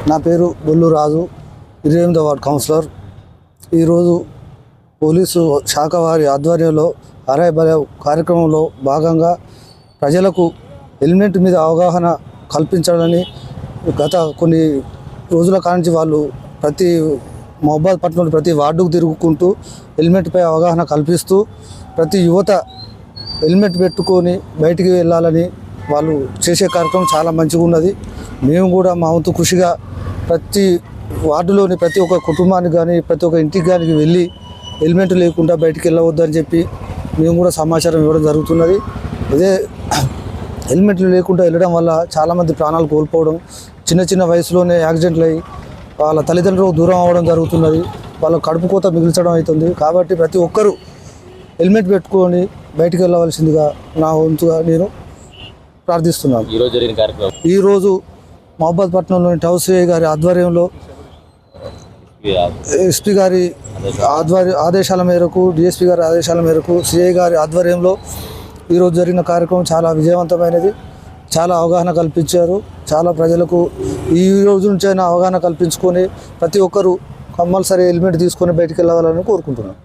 నా పేరు బొల్లు రాజు, 28వ ward councillor. ఈరోజు పోలీసు శాఖ వారి ఆధ్వర్యంలో అరయ్ బలయ్ కార్యక్రమంలో భాగంగా ప్రజలకు హెల్మెట్ మీద అవగాహన కల్పించాలని గత కొన్ని రోజుల కాంచి వాళ్ళు ప్రతి మహబూబాద్ పట్టణంలో ప్రతి వార్డుకు తిరుగుకుంటూ హెల్మెట్పై అవగాహన కల్పిస్తూ ప్రతి యువత హెల్మెట్ పెట్టుకొని బయటికి వెళ్ళాలని వాళ్ళు చేసే కార్యక్రమం చాలా మంచిగా ఉన్నది. మేము కూడా మా వంతు కృషిగా ప్రతి వార్డులోని ప్రతి ఒక్క కుటుంబానికి కానీ ప్రతి ఒక్క ఇంటికి కానీ వెళ్ళి హెల్మెట్ లేకుండా బయటికి వెళ్ళవద్దని చెప్పి మేము కూడా సమాచారం ఇవ్వడం జరుగుతున్నది. అదే హెల్మెట్లు లేకుండా వెళ్ళడం వల్ల చాలామంది ప్రాణాలు కోల్పోవడం, చిన్న చిన్న వయసులోనే యాక్సిడెంట్లు అయ్యి వాళ్ళ తల్లిదండ్రులకు దూరం అవ్వడం జరుగుతున్నది. వాళ్ళ కడుపు కోత మిగిల్చడం అవుతుంది. కాబట్టి ప్రతి ఒక్కరూ హెల్మెట్ పెట్టుకొని బయటికి వెళ్ళవలసిందిగా నా వంతుగా నేను ప్రార్థిస్తున్నాను. ఈరోజు మహబూబాద్ పట్టణంలోని టౌన్ సిఐ గారి ఆధ్వర్యంలో ఎస్పీ గారి ఆదేశాల మేరకు, డిఎస్పీ గారి ఆదేశాల మేరకు, సిఐ గారి ఆధ్వర్యంలో ఈరోజు జరిగిన కార్యక్రమం చాలా విజయవంతమైనది. చాలా అవగాహన కల్పించారు. చాలా ప్రజలకు ఈ రోజు నుంచైనా అవగాహన కల్పించుకొని ప్రతి ఒక్కరూ కంపల్సరీ హెల్మెట్ తీసుకొని బయటికి వెళ్ళాలని కోరుకుంటున్నాను.